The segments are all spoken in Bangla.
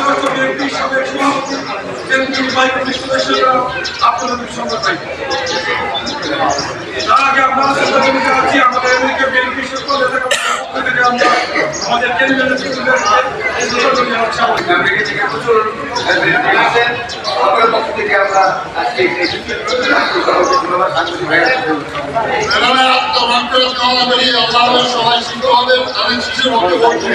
সমস্ত বিএনপি সাবেক সভাপতি কেন্দ্রীয় নির্বাহী সদস্যরা আপনাদের সঙ্গে পাই। তার আগে আপনারা জানাচ্ছি আমাদের এদিকে বিএনপি সকল থেকে আমরা আমাদের কেন্দ্রীয় নেতৃত্বের সবাই শিখতে হবে তাদের শিশুর বক্তব্য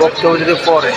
বক্তব্য যদি পরে